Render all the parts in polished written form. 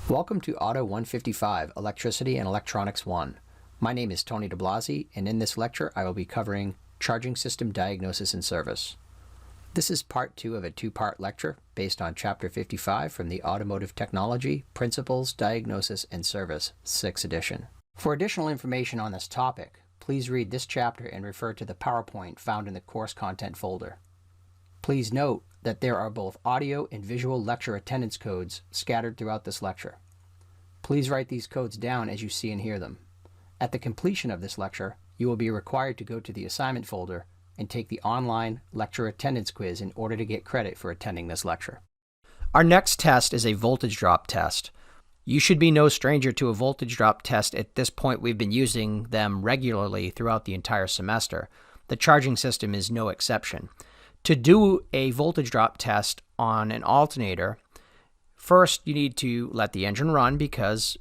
Welcome to Auto 155, Electricity and Electronics 1. My name is Tony DeBlasi, and in this lecture I will be covering Charging System Diagnosis and Service. This is part 2 of a two-part lecture based on Chapter 55 from the Automotive Technology, Principles, Diagnosis, and Service, 6th edition. For additional information on this topic, please read this chapter and refer to the PowerPoint found in the course content folder. Please note that there are both audio and visual lecture attendance codes scattered throughout this lecture. Please write these codes down as you see and hear them. At the completion of this lecture, you will be required to go to the assignment folder and take the online lecture attendance quiz in order to get credit for attending this lecture. Our next test is a voltage drop test. You should be no stranger to a voltage drop test. At this point, we've been using them regularly throughout the entire semester. The charging system is no exception. To do a voltage drop test on an alternator, first you need to let the engine run, because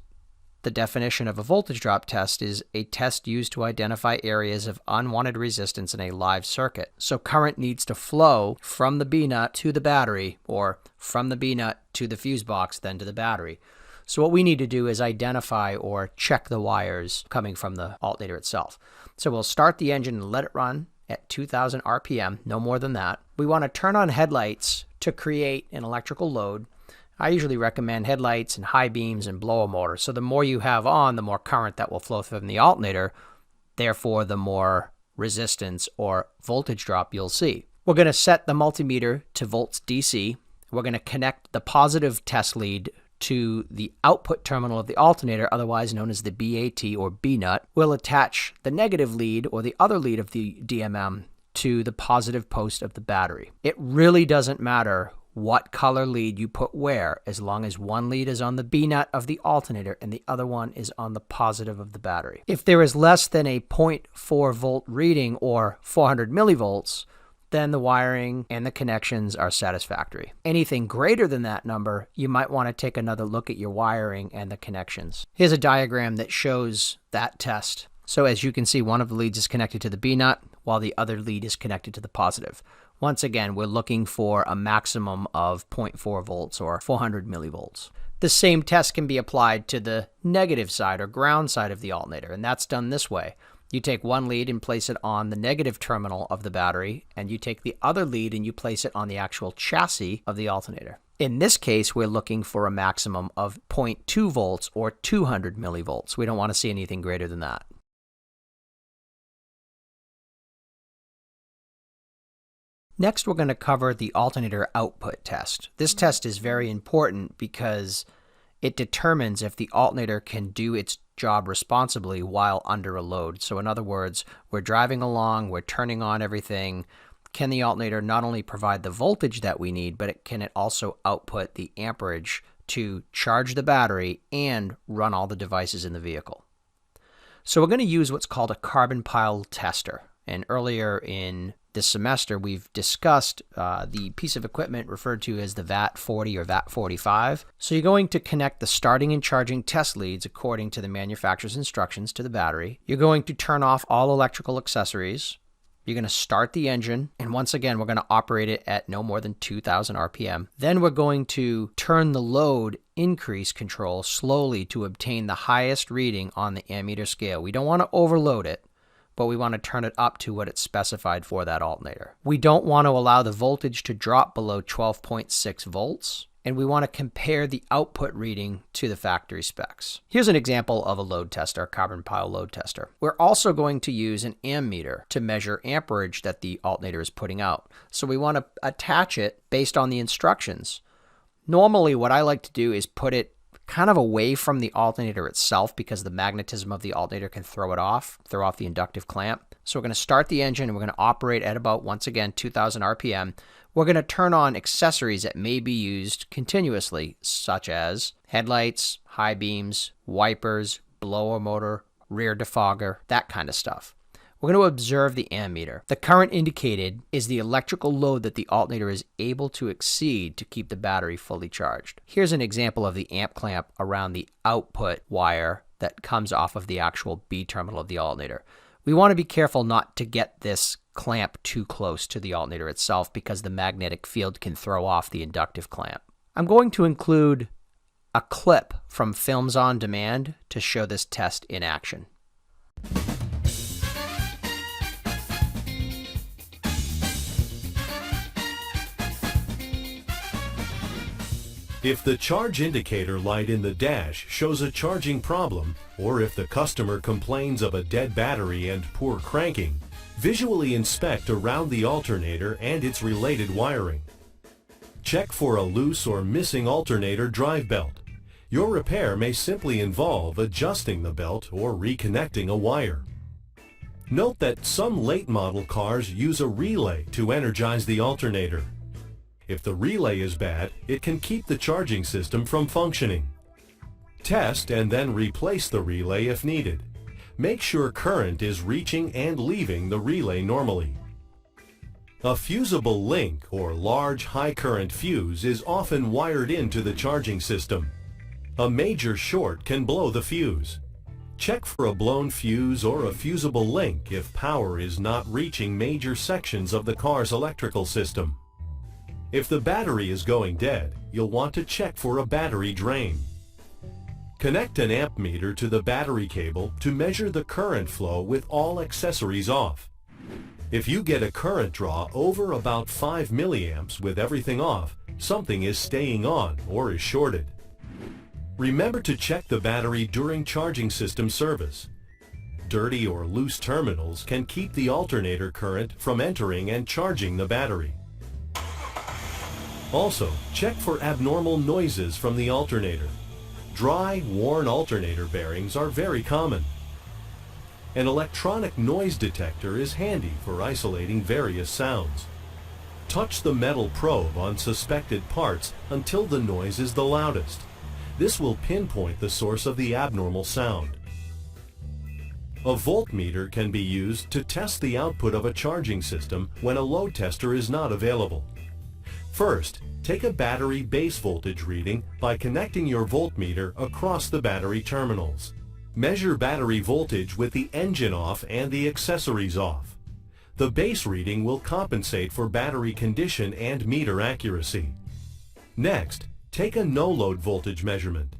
the definition of a voltage drop test is a test used to identify areas of unwanted resistance in a live circuit. So current needs to flow from the B-nut to the battery, or from the B-nut to the fuse box, then to the battery. So what we need to do is identify or check the wires coming from the alternator itself. So we'll start the engine and let it run at 2000 RPM, no more than that. We want to turn on headlights to create an electrical load. I usually recommend headlights and high beams and blower motor. So the more you have on, the more current that will flow from the alternator. Therefore, the more resistance or voltage drop you'll see. We're going to set the multimeter to volts DC. We're going to connect the positive test lead to the output terminal of the alternator, otherwise known as the BAT or B-nut. We'll attach the negative lead or the other lead of the DMM to the positive post of the battery. It really doesn't matter what color lead you put where, as long as one lead is on the B-nut of the alternator and the other one is on the positive of the battery. If there is less than a 0.4 volt reading or 400 millivolts, then the wiring and the connections are satisfactory. Anything greater than that number, you might want to take another look at your wiring and the connections. Here's a diagram that shows that test. So as you can see, one of the leads is connected to the B-nut, while the other lead is connected to the positive. Once again, we're looking for a maximum of 0.4 volts or 400 millivolts. The same test can be applied to the negative side or ground side of the alternator, and that's done this way. You take one lead and place it on the negative terminal of the battery, and you take the other lead and you place it on the actual chassis of the alternator. In this case, we're looking for a maximum of 0.2 volts or 200 millivolts. We don't want to see anything greater than that. Next, we're going to cover the alternator output test. This test is very important because it determines if the alternator can do its job responsibly while under a load. So in other words, we're driving along, we're turning on everything. Can the alternator not only provide the voltage that we need, but can it also output the amperage to charge the battery and run all the devices in the vehicle? So we're going to use what's called a carbon pile tester. And earlier in this semester, we've discussed the piece of equipment referred to as the VAT40 or VAT45. So you're going to connect the starting and charging test leads according to the manufacturer's instructions to the battery. You're going to turn off all electrical accessories. You're going to start the engine, and once again, we're going to operate it at no more than 2000 RPM. Then we're going to turn the load increase control slowly to obtain the highest reading on the ammeter scale. We don't want to overload it, but we want to turn it up to what it's specified for that alternator. We don't want to allow the voltage to drop below 12.6 volts, and we want to compare the output reading to the factory specs. Here's an example of a load tester, a carbon pile load tester. We're also going to use an ammeter to measure amperage that the alternator is putting out. So we want to attach it based on the instructions. Normally, what I like to do is put it kind of away from the alternator itself, because the magnetism of the alternator can throw off the inductive clamp. So we're going to start the engine and we're going to operate at about, once again, 2000 RPM. We're going to turn on accessories that may be used continuously, such as headlights, high beams, wipers, blower motor, rear defogger, that kind of stuff. We're going to observe the ammeter. The current indicated is the electrical load that the alternator is able to exceed to keep the battery fully charged. Here's an example of the amp clamp around the output wire that comes off of the actual B terminal of the alternator. We want to be careful not to get this clamp too close to the alternator itself, because the magnetic field can throw off the inductive clamp. I'm going to include a clip from Films on Demand to show this test in action. If the charge indicator light in the dash shows a charging problem, or if the customer complains of a dead battery and poor cranking, visually inspect around the alternator and its related wiring. Check for a loose or missing alternator drive belt. Your repair may simply involve adjusting the belt or reconnecting a wire. Note that some late model cars use a relay to energize the alternator. If the relay is bad, it can keep the charging system from functioning. Test and then replace the relay if needed. Make sure current is reaching and leaving the relay normally. A fusible link or large high current fuse is often wired into the charging system. A major short can blow the fuse. Check for a blown fuse or a fusible link if power is not reaching major sections of the car's electrical system. If the battery is going dead, you'll want to check for a battery drain. Connect an amp meter to the battery cable to measure the current flow with all accessories off. If you get a current draw over about 5 milliamps with everything off, something is staying on or is shorted. Remember to check the battery during charging system service. Dirty or loose terminals can keep the alternator current from entering and charging the battery. Also, check for abnormal noises from the alternator. Dry, worn alternator bearings are very common. An electronic noise detector is handy for isolating various sounds. Touch the metal probe on suspected parts until the noise is the loudest. This will pinpoint the source of the abnormal sound. A voltmeter can be used to test the output of a charging system when a load tester is not available. First, take a battery base voltage reading by connecting your voltmeter across the battery terminals. Measure battery voltage with the engine off and the accessories off. The base reading will compensate for battery condition and meter accuracy. Next, take a no-load voltage measurement.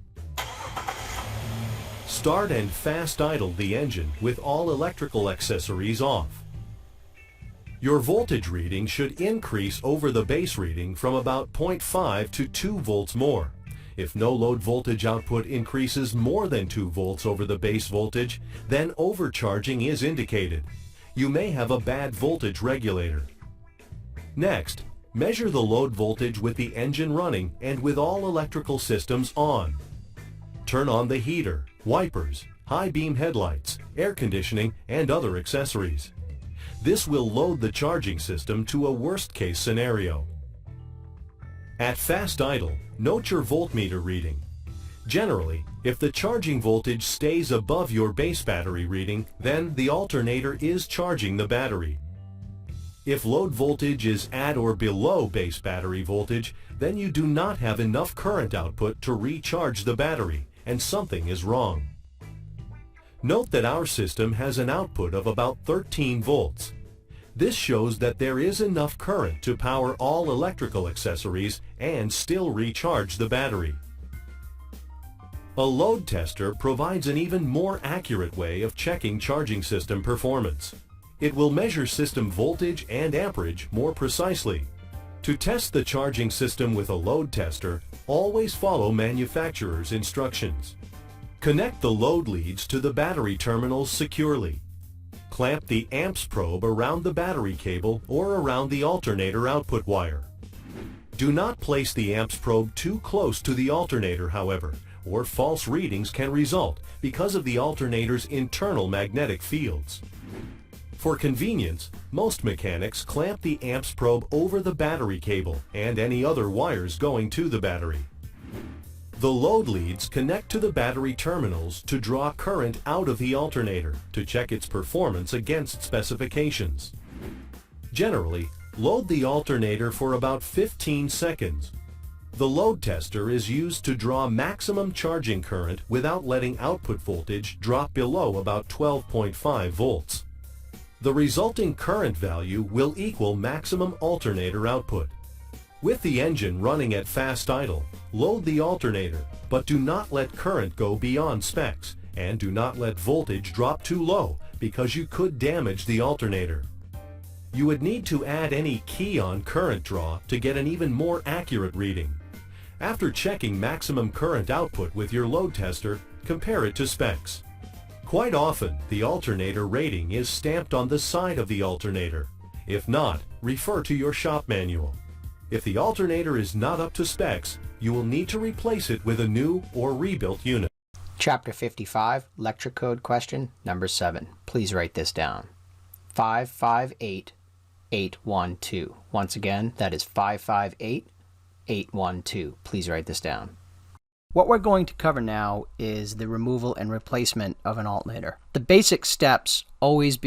Start and fast idle the engine with all electrical accessories off. Your voltage reading should increase over the base reading from about 0.5 to 2 volts more. If no load voltage output increases more than 2 volts over the base voltage, then overcharging is indicated. You may have a bad voltage regulator. Next, measure the load voltage with the engine running and with all electrical systems on. Turn on the heater, wipers, high beam headlights, air conditioning, and other accessories. This will load the charging system to a worst-case scenario. At fast idle, note your voltmeter reading. Generally, if the charging voltage stays above your base battery reading, then the alternator is charging the battery. If load voltage is at or below base battery voltage, then you do not have enough current output to recharge the battery, and something is wrong. Note that our system has an output of about 13 volts. This shows that there is enough current to power all electrical accessories and still recharge the battery. A load tester provides an even more accurate way of checking charging system performance. It will measure system voltage and amperage more precisely. To test the charging system with a load tester, always follow manufacturer's instructions. Connect the load leads to the battery terminals securely. Clamp the amps probe around the battery cable or around the alternator output wire. Do not place the amps probe too close to the alternator, however, or false readings can result because of the alternator's internal magnetic fields. For convenience, most mechanics clamp the amps probe over the battery cable and any other wires going to the battery. The load leads connect to the battery terminals to draw current out of the alternator to check its performance against specifications. Generally, load the alternator for about 15 seconds. The load tester is used to draw maximum charging current without letting output voltage drop below about 12.5 volts. The resulting current value will equal maximum alternator output. With the engine running at fast idle, load the alternator, but do not let current go beyond specs, and do not let voltage drop too low because you could damage the alternator. You would need to add any key on current draw to get an even more accurate reading. After checking maximum current output with your load tester, compare it to specs. Quite often, the alternator rating is stamped on the side of the alternator. If not, refer to your shop manual. If the alternator is not up to specs, you will need to replace it with a new or rebuilt unit. Chapter 55, Electric Code Question Number 7. Please write this down. 558812. Once again, that is 558812. Please write this down. What we're going to cover now is the removal and replacement of an alternator. The basic steps always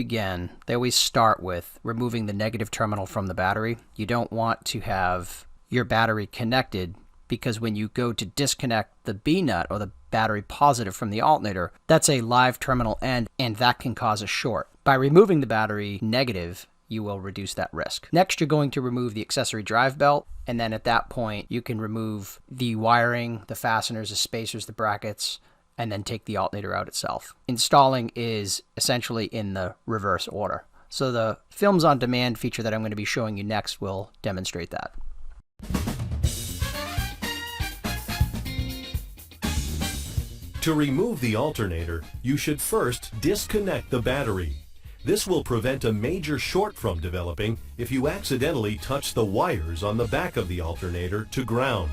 start with removing the negative terminal from the battery. You don't want to have your battery connected because when you go to disconnect the B nut or the battery positive from the alternator, that's a live terminal end and that can cause a short. By removing the battery negative, you will reduce that risk. Next, you're going to remove the accessory drive belt, and then at that point, you can remove the wiring, the fasteners, the spacers, the brackets, and then take the alternator out itself. Installing is essentially in the reverse order. So the Films on Demand feature that I'm going to be showing you next will demonstrate that. To remove the alternator, you should first disconnect the battery. This will prevent a major short from developing if you accidentally touch the wires on the back of the alternator to ground.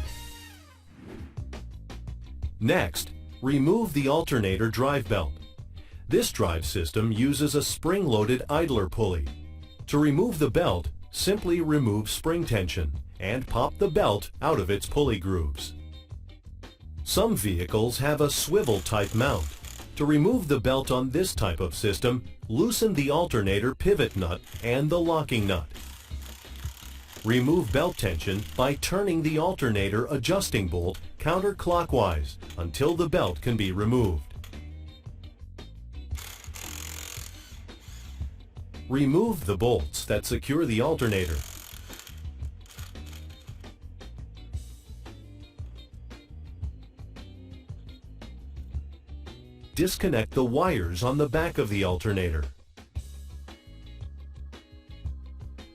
Next, remove the alternator drive belt. This drive system uses a spring-loaded idler pulley. To remove the belt, simply remove spring tension and pop the belt out of its pulley grooves. Some vehicles have a swivel-type mount. To remove the belt on this type of system, loosen the alternator pivot nut and the locking nut. Remove belt tension by turning the alternator adjusting bolt counterclockwise until the belt can be removed. Remove the bolts that secure the alternator. Disconnect the wires on the back of the alternator.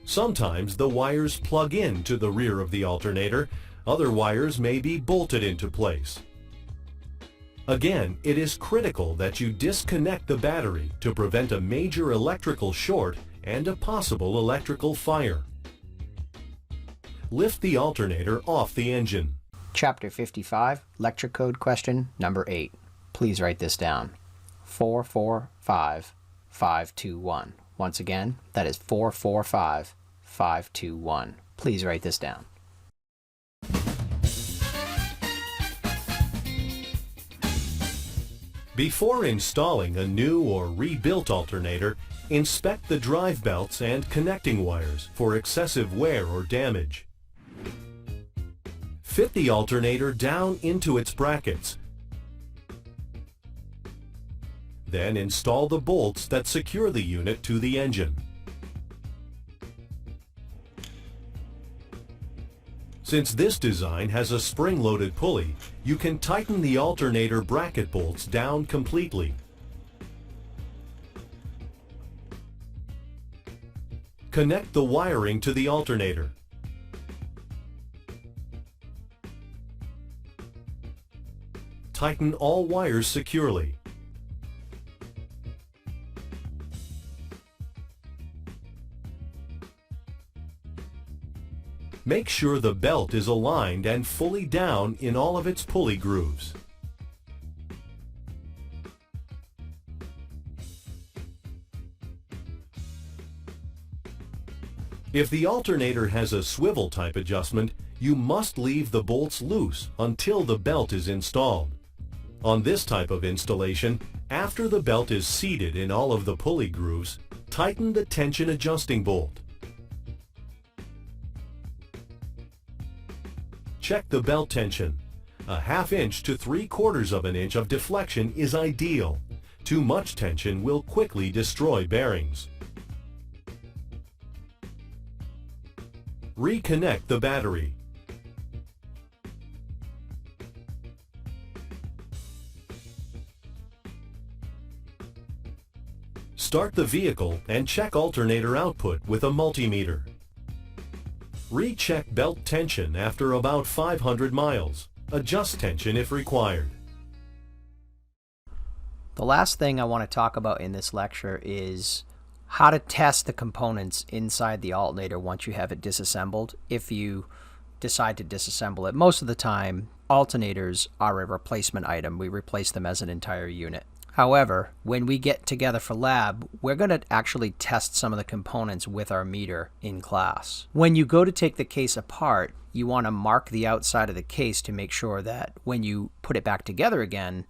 Sometimes the wires plug in to the rear of the alternator. Other wires may be bolted into place. Again, it is critical that you disconnect the battery to prevent a major electrical short and a possible electrical fire. Lift the alternator off the engine. Chapter 55, Electric Code Question Number 8. Please write this down. 445521. Once again, that is 445521. Please write this down. Before installing a new or rebuilt alternator, inspect the drive belts and connecting wires for excessive wear or damage. Fit the alternator down into its brackets. Then install the bolts that secure the unit to the engine. Since this design has a spring-loaded pulley, you can tighten the alternator bracket bolts down completely. Connect the wiring to the alternator. Tighten all wires securely. Make sure the belt is aligned and fully down in all of its pulley grooves. If the alternator has a swivel type adjustment, you must leave the bolts loose until the belt is installed. On this type of installation, after the belt is seated in all of the pulley grooves, tighten the tension adjusting bolt. Check the belt tension. A ½ inch to 3/4 of an inch of deflection is ideal. Too much tension will quickly destroy bearings. Reconnect the battery. Start the vehicle and check alternator output with a multimeter. Recheck belt tension after about 500 miles. Adjust tension if required. The last thing I want to talk about in this lecture is how to test the components inside the alternator once you have it disassembled. If you decide to disassemble it, most of the time alternators are a replacement item. We replace them as an entire unit. However, when we get together for lab, we're going to actually test some of the components with our meter in class. When you go to take the case apart, you want to mark the outside of the case to make sure that when you put it back together again,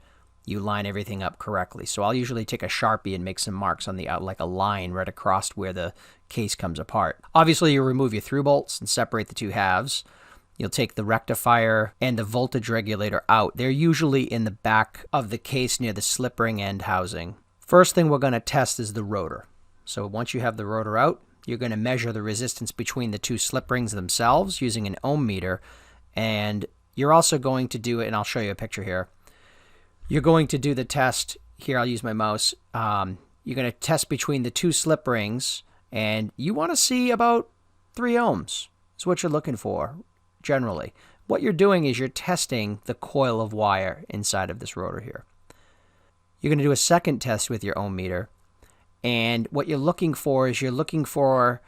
you line everything up correctly. So I'll usually take a Sharpie and make some marks on the out, like a line right across where the case comes apart. Obviously, you'll remove your through bolts and separate the two halves. You'll take the rectifier and the voltage regulator out. They're usually in the back of the case near the slip ring end housing. First thing we're going to test is the rotor. So once you have the rotor out, you're going to measure the resistance between the two slip rings themselves using an ohm meter. And you're also going to do it, and I'll show you a picture here. You're going to do the test. Here, I'll use my mouse. You're going to test between the two slip rings, and you want to see about 3 ohms. That's what you're looking for, generally. What you're doing is you're testing the coil of wire inside of this rotor here. You're going to do a second test with your ohm meter, and what you're looking for is you're looking for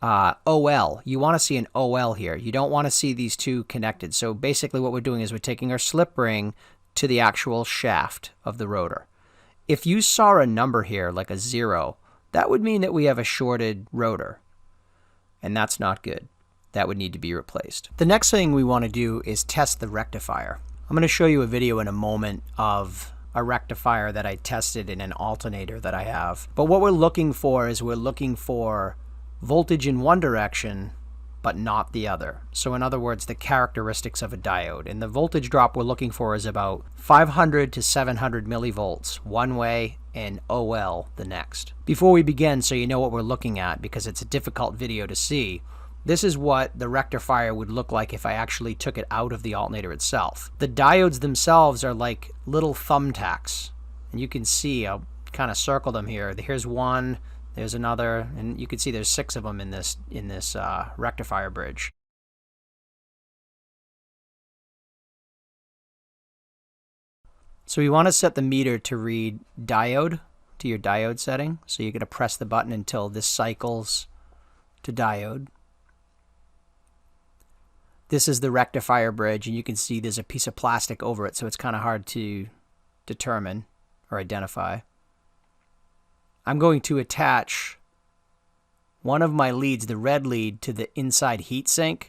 OL. You want to see an OL here. You don't want to see these two connected. So basically what we're doing is we're taking our slip ring to the actual shaft of the rotor. If you saw a number here, like a 0, that would mean that we have a shorted rotor, and that's not good. That would need to be replaced. The next thing we want to do is test the rectifier. I'm going to show you a video in a moment of a rectifier that I tested in an alternator that I have. But what we're looking for is we're looking for voltage in one direction but not the other. So in other words, the characteristics of a diode. And the voltage drop we're looking for is about 500 to 700 millivolts one way and OL the next. Before we begin, so you know what we're looking at, because it's a difficult video to see, this is what the rectifier would look like if I actually took it out of the alternator itself. The diodes themselves are like little thumbtacks. And you can see, I'll kind of circle them here. Here's one. There's another, and you can see there's 6 of them in this rectifier bridge. So you want to set the meter to read diode to your diode setting. So you're going to press the button until this cycles to diode. This is the rectifier bridge, and you can see there's a piece of plastic over it, so it's kind of hard to determine or identify. I'm going to attach one of my leads, the red lead, to the inside heatsink,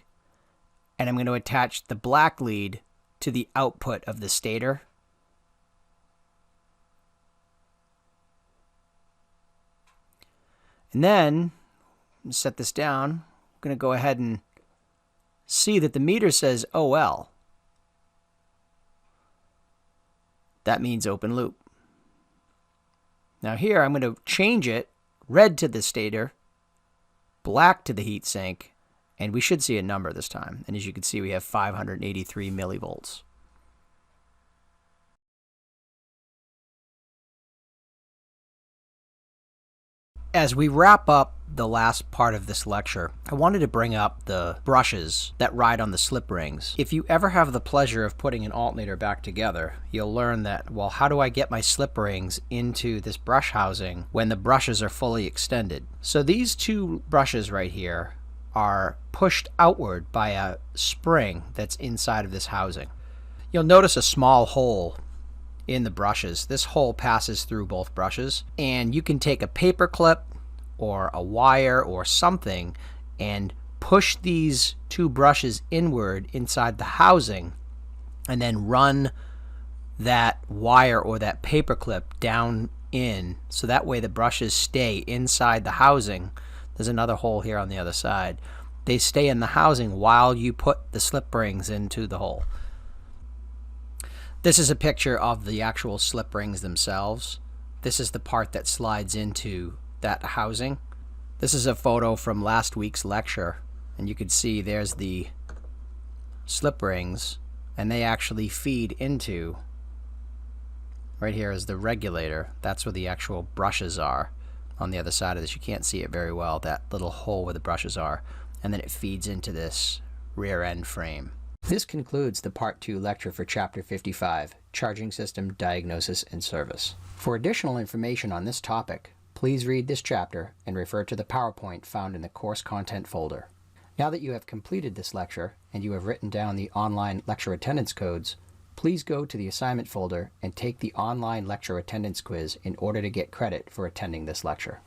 and I'm going to attach the black lead to the output of the stator. And then, set this down, I'm going to go ahead and see that the meter says OL. That means open loop. Now here I'm going to change it, red to the stator, black to the heatsink, and we should see a number this time. And as you can see, we have 583 millivolts. As we wrap up the last part of this lecture, I wanted to bring up the brushes that ride on the slip rings. If you ever have the pleasure of putting an alternator back together, you'll learn that, well, how do I get my slip rings into this brush housing when the brushes are fully extended? So these 2 brushes right here are pushed outward by a spring that's inside of this housing. You'll notice a small hole in the brushes. This hole passes through both brushes, and you can take a paper clip or a wire or something and push these 2 brushes inward inside the housing, and then run that wire or that paper clip down in, so that way the brushes stay inside the housing. There's another hole here on the other side. They stay in the housing while you put the slip rings into the hole. This is a picture of the actual slip rings themselves. This is the part that slides into that housing. This is a photo from last week's lecture, and you can see there's the slip rings, and they actually feed into, right here is the regulator. That's where the actual brushes are. on the other side of this. You can't see it very well, that little hole where the brushes are, and then it feeds into this rear end frame. This concludes the Part 2 lecture for Chapter 55, Charging System Diagnosis and Service. For additional information on this topic, please read this chapter and refer to the PowerPoint found in the Course Content folder. Now that you have completed this lecture and you have written down the online lecture attendance codes, please go to the assignment folder and take the online lecture attendance quiz in order to get credit for attending this lecture.